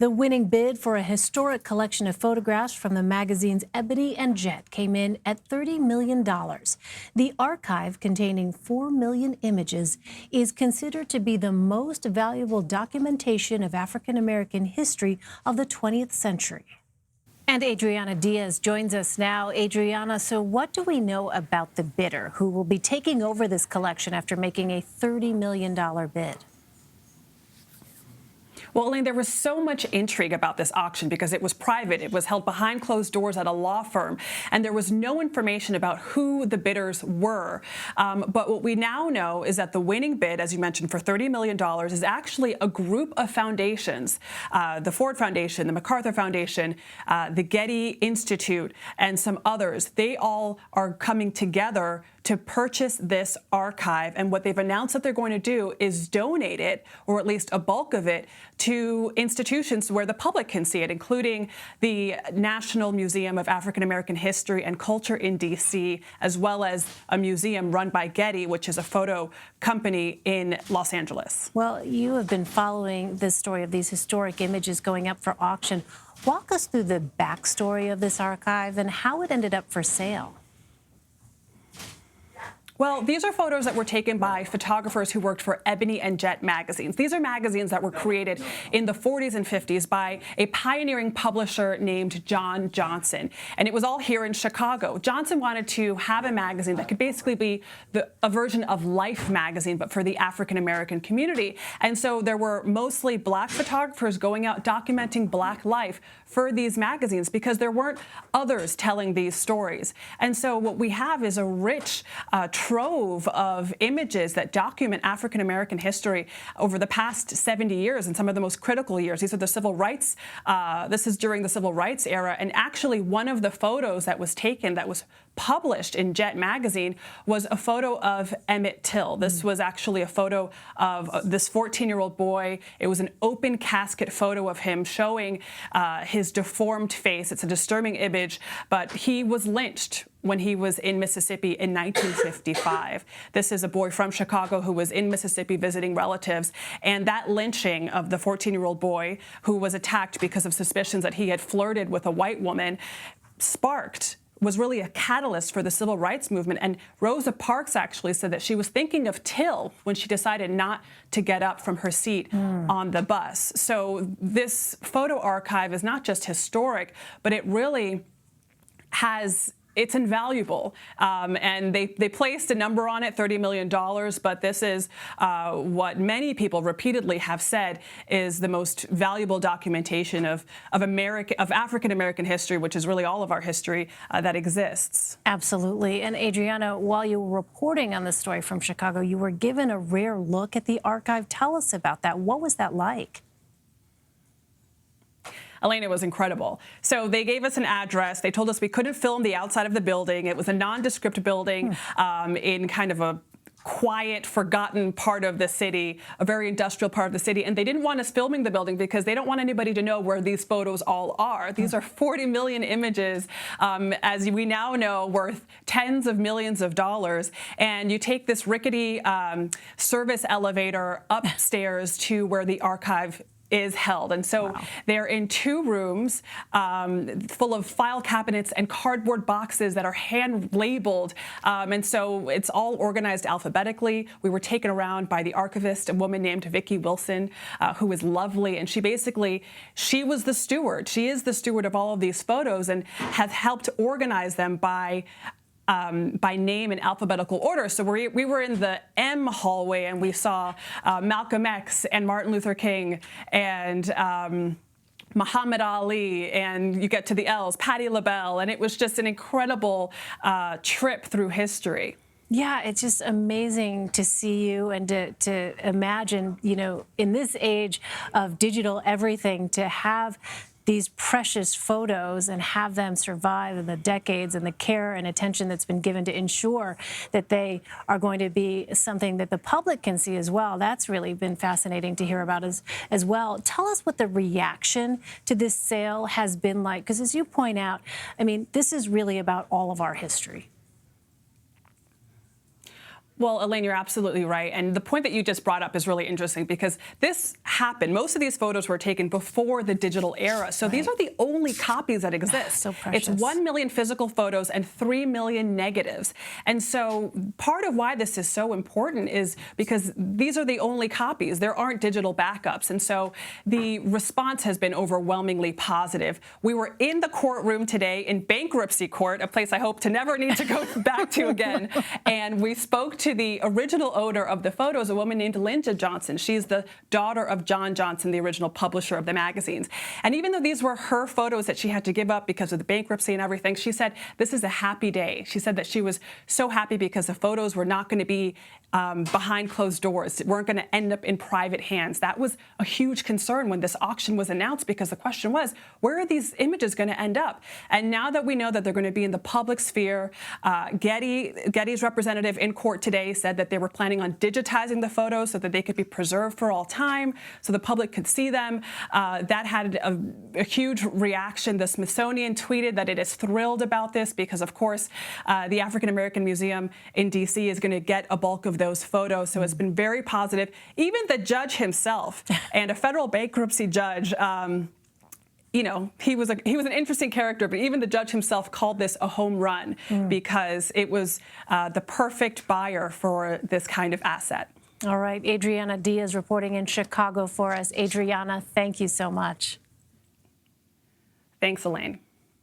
The winning bid for a historic collection of photographs from the magazine's Ebony and Jet came in at $30 million. The archive, containing 4 million images, is considered to be the most valuable documentation of African American history of the 20th century. And Adriana Diaz joins us now. Adriana, so what do we know about the bidder who will be taking over this collection after making a $30 million bid? Well, Elaine, there was so much intrigue about this auction because it was private. It was held behind closed doors at a law firm, and there was no information about who the bidders were. But what we now know is that the winning bid, as you mentioned, for $30 million is actually a group of foundations, the Ford Foundation, the MacArthur Foundation, the Getty Institute, and some others. They all are coming together to purchase this archive, and what they've announced that they're going to do is donate it, or at least a bulk of it, to institutions where the public can see it, including the National Museum of African American History and Culture in D.C., as well as a museum run by Getty, which is a photo company in Los Angeles. Well, you have been following the story of these historic images going up for auction. Walk us through the backstory of this archive and how it ended up for sale. Well, these are photos that were taken by photographers who worked for Ebony and Jet magazines. These are magazines that were created in the 40s and 50s by a pioneering publisher named John Johnson. And it was all here in Chicago. Johnson wanted to have a magazine that could basically be a version of Life magazine, but for the African American community. And so there were mostly black photographers going out documenting black life for these magazines because there weren't others telling these stories. And so what we have is a rich trove of images that document African American history over the past 70 years and some of the most critical years. These are the civil rights. This is during the civil rights era. And actually, one of the photos that was taken that was published in Jet magazine was a photo of Emmett Till. This was actually a photo of this 14-year-old boy. It was an open casket photo of him showing his deformed face. It's a disturbing image, but he was lynched when he was in Mississippi in 1955. This is a boy from Chicago who was in Mississippi visiting relatives, and that lynching of the 14-year-old boy who was attacked because of suspicions that he had flirted with a white woman was really a catalyst for the civil rights movement. And Rosa Parks actually said that she was thinking of Till when she decided not to get up from her seat on the bus. So this photo archive is not just historic, but it really it's invaluable. And they placed a number on it, $30 million, but this is what many people repeatedly have said is the most valuable documentation of African American history, which is really all of our history that exists. Absolutely. And Adriana, while you were reporting on the story from Chicago, you were given a rare look at the archive. Tell us about that. What was that like? Elaine, it was incredible. So they gave us an address. They told us we couldn't film the outside of the building. It was a nondescript building in kind of a quiet, forgotten part of the city, a very industrial part of the city. And they didn't want us filming the building because they don't want anybody to know where these photos all are. These are 40 million images, as we now know, worth tens of millions of dollars. And you take this rickety service elevator upstairs to where the archive is held. And so they're in 2 rooms full of file cabinets and cardboard boxes that are hand labeled. And so it's all organized alphabetically. We were taken around by the archivist, a woman named Vicki Wilson, who is lovely. And she was the steward. She is the steward of all of these photos and has helped organize them by name in alphabetical order. So we were in the M hallway and we saw Malcolm X and Martin Luther King and Muhammad Ali, and you get to the L's, Patti LaBelle, and it was just an incredible trip through history. Yeah, it's just amazing to see you and to imagine, in this age of digital everything, to have these precious photos and have them survive in the decades and the care and attention that's been given to ensure that they are going to be something that the public can see as well. That's really been fascinating to hear about as well. Tell us what the reaction to this sale has been like, because as you point out, I mean, this is really about all of our history. Well, Elaine, you're absolutely right. And the point that you just brought up is really interesting because this happened. Most of these photos were taken before the digital era. So these are the only copies that exist. So precious. It's 1 million physical photos and 3 million negatives. And so part of why this is so important is because these are the only copies. There aren't digital backups. And so the response has been overwhelmingly positive. We were in the courtroom today in bankruptcy court, a place I hope to never need to go back to again. And we spoke to the original owner of the photos, a woman named Linda Johnson. She's the daughter of John Johnson, the original publisher of the magazines. And even though these were her photos that she had to give up because of the bankruptcy and everything, she said this is a happy day. She said that she was so happy because the photos were not going to be behind closed doors. It weren't going to end up in private hands. That was a huge concern when this auction was announced because the question was, where are these images going to end up? And now that we know that they're going to be in the public sphere, Getty's representative in court today said that they were planning on digitizing the photos so that they could be preserved for all time, so the public could see them. That had a huge reaction. The Smithsonian tweeted that it is thrilled about this because, of course, the African American Museum in D.C. is going to get a bulk of those photos. So it's been very positive. Even the judge himself and a federal bankruptcy judge, you know, he was an interesting character, but even the judge himself called this a home run because it was the perfect buyer for this kind of asset. All right, Adriana Diaz reporting in Chicago for us. Adriana, thank you so much. Thanks, Elaine.